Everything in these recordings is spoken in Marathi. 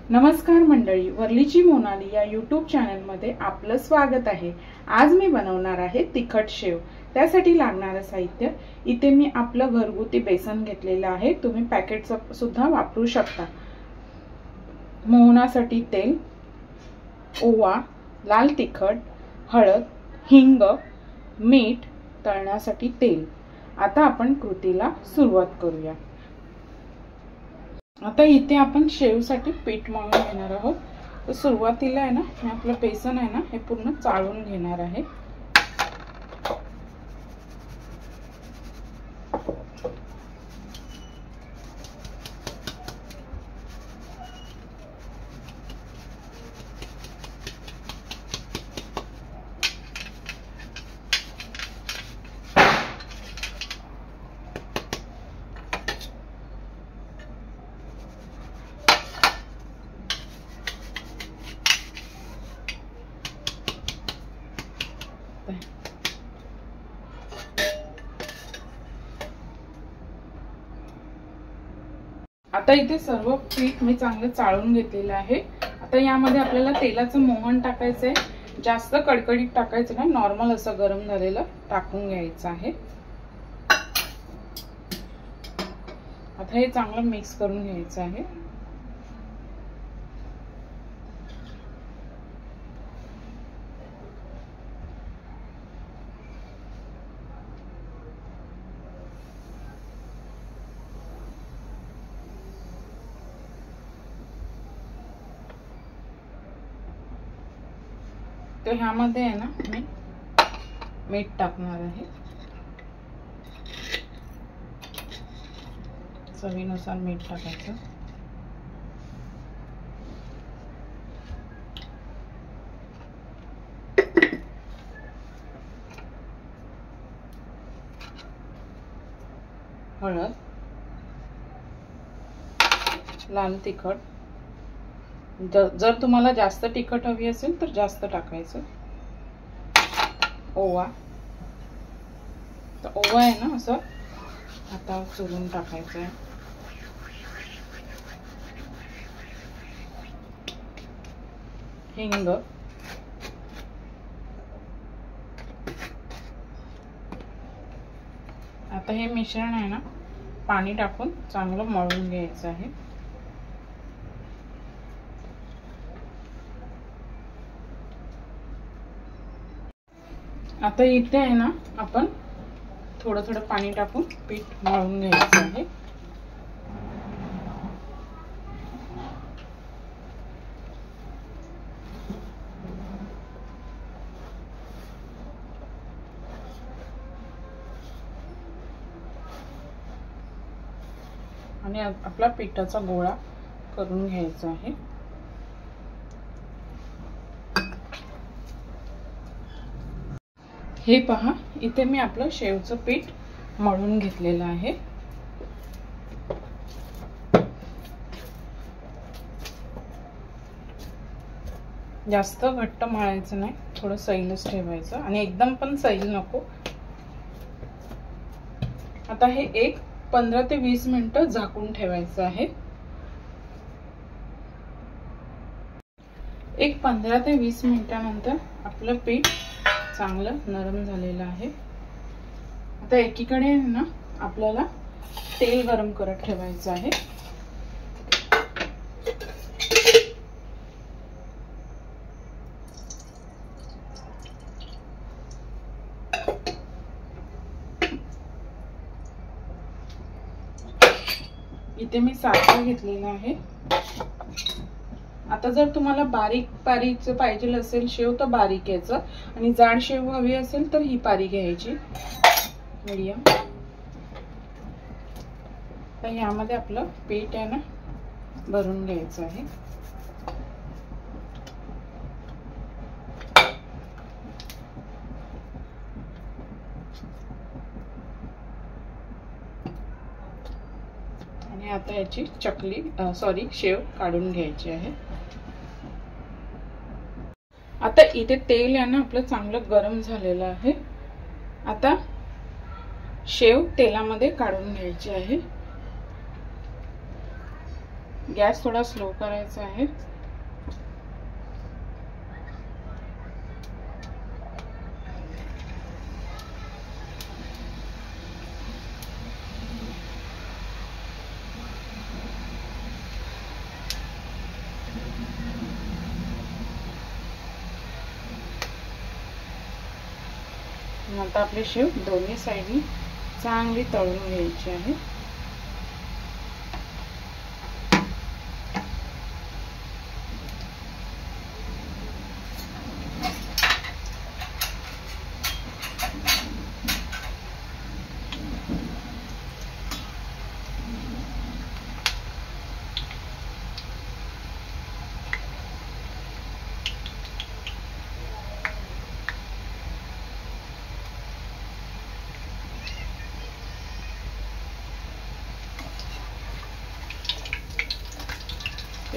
नमस्कार मंडळी, वरलीची मोनाली या यूट्यूब चॅनलमध्ये आपलं स्वागत आहे। आज मी बनवणार आहे तिखट शेव। त्यासाठी लागणारे साहित्य इथे मी आपलं घरगुती बेसन घेतलेलं आहे, तुम्ही पॅकेटचं सुद्धा वापरू शकता। मोहनासाठी तेल, ओवा, लाल तिखट, हळद, हिंग, मीठ, तळण्यासाठी तेल। आता आपण कृतीला सुरुवात करूया। आता इथे आपण शेवसाठी पीठ मळून घेणार आहोत। तर सुरुवातीला आहे ना, मी आपलं बेसन आहे ना हे पूर्ण चाळून घेणार आहे। आता इथे सर्व पीठ मी चांगलं चाळून घेतलेलं आहे। आता यामध्ये आपल्याला तेलाचं मोहन टाकायचं आहे। जास्त कडकडीत टाकायचं नाही, नॉर्मल असं गरम झालेलं टाकून घ्यायचं आहे। आता हे चांगलं मिक्स करून घ्यायचं आहे। तर ह्यामध्ये आहे ना मी मीठ टाकणार आहे, चवीनुसार मीठ टाकायचं। हळद, लाल तिखट, जर तुम्हाला जास्त तिखट हवी असेल तर जास्त टाकायचं। ओवा, तर ओवा आहे ना असं आता चुरून टाकायचं आहे। हिंग, आता हे मिश्रण आहे ना पाणी टाकून चांगलं मळून घ्यायचं आहे। आता इथे आहे ना आपण थोडं थोडं पाणी टाकून पीठ मळून घ्यायचं आहे। आणि आपला पिठाचा गोळा करून घ्यायचा आहे। हे पहा, इथे मी आपलं शेवचं पीठ मळून घेतलेलं आहे। जास्त घट्ट मळायचं नाही, थोडं सैलच ठेवायचं आणि एकदम पण सैल नको। आता हे एक 15 ते 20 मिनिटं झाकून ठेवायचं आहे। एक 15 ते 20 मिनिटांनंतर आपलं पीठ चांगलं नरम झालेलं आहे। आता एकीकडे ना आपल्याला तेल गरम करत ठेवायचं आहे। इथे मी साखर घेतलेला आहे। आता जर तुम्हाला बारीक पारीचं पाहिजे असेल शेव तर बारीक घ्यायचं, आणि जाड शेव हवी असेल तर ही पारी घ्यायची मीडियम। तर यामध्ये आपलं पीठ आहे ना भरून घ्यायचं आहे। आणि आता याची शेव काढून घ्यायची आहे। आता इथे तेल आहे ना आपलं चांगलं गरम झालेलं आहे। आता शेव तेलामध्ये काढून घ्यायची आहे। गॅस थोडा स्लो करायचा आहे। आता आपली शेव दोन्ही साइडनी चांगली तळून घ्यायची आहे।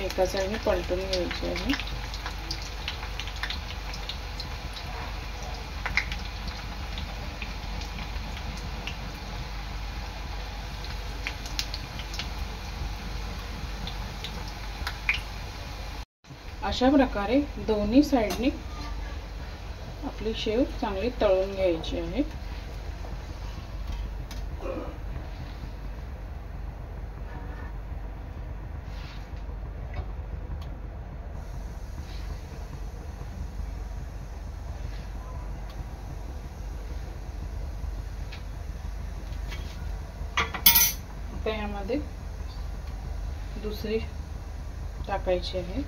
एका साइडने पलटून घ्यायची आहे। अशा प्रकारे दोन्ही साइडने आपली शेव चांगली तळून घ्यायची आहे। आता यामध्ये दुसरी टाकायची आहे।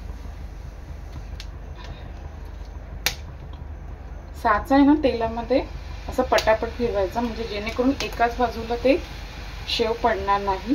साचा आहे ना तेलामध्ये असं पटापट फिरवायचा, म्हणजे जेणेकरून एकाच बाजूला ते शेव पडणार नाही।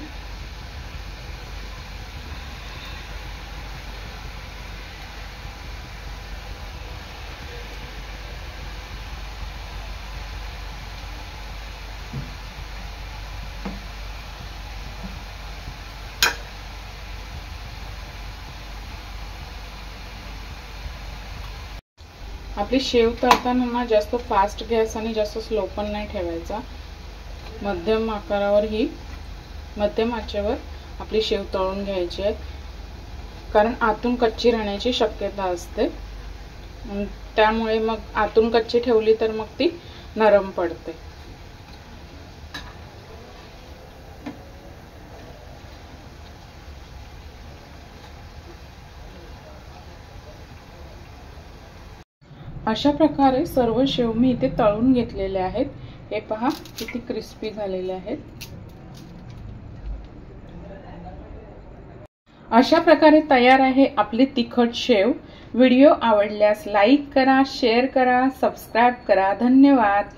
आपली शेव तळताना ना जास्त फास्ट गॅस आणि जास्त स्लो पण नाही ठेवायचा। मध्यम आकारावर ही मध्यम आचेवर आपली शेव तळून घ्यायची आहे, कारण आतून कच्ची राहण्याची शक्यता असते। त्यामुळे मग आतून कच्ची ठेवली तर मग ती नरम पडते। अशा प्रकारे सर्व शेव मी इथे तळून घेतलेले आहेत। हे पहा किती क्रिस्पी झालेले आहेत। अशा प्रकारे तयार आहे आपली तिखट शेव। व्हिडिओ आवडल्यास लाईक करा, शेअर करा, सबस्क्राइब करा। धन्यवाद।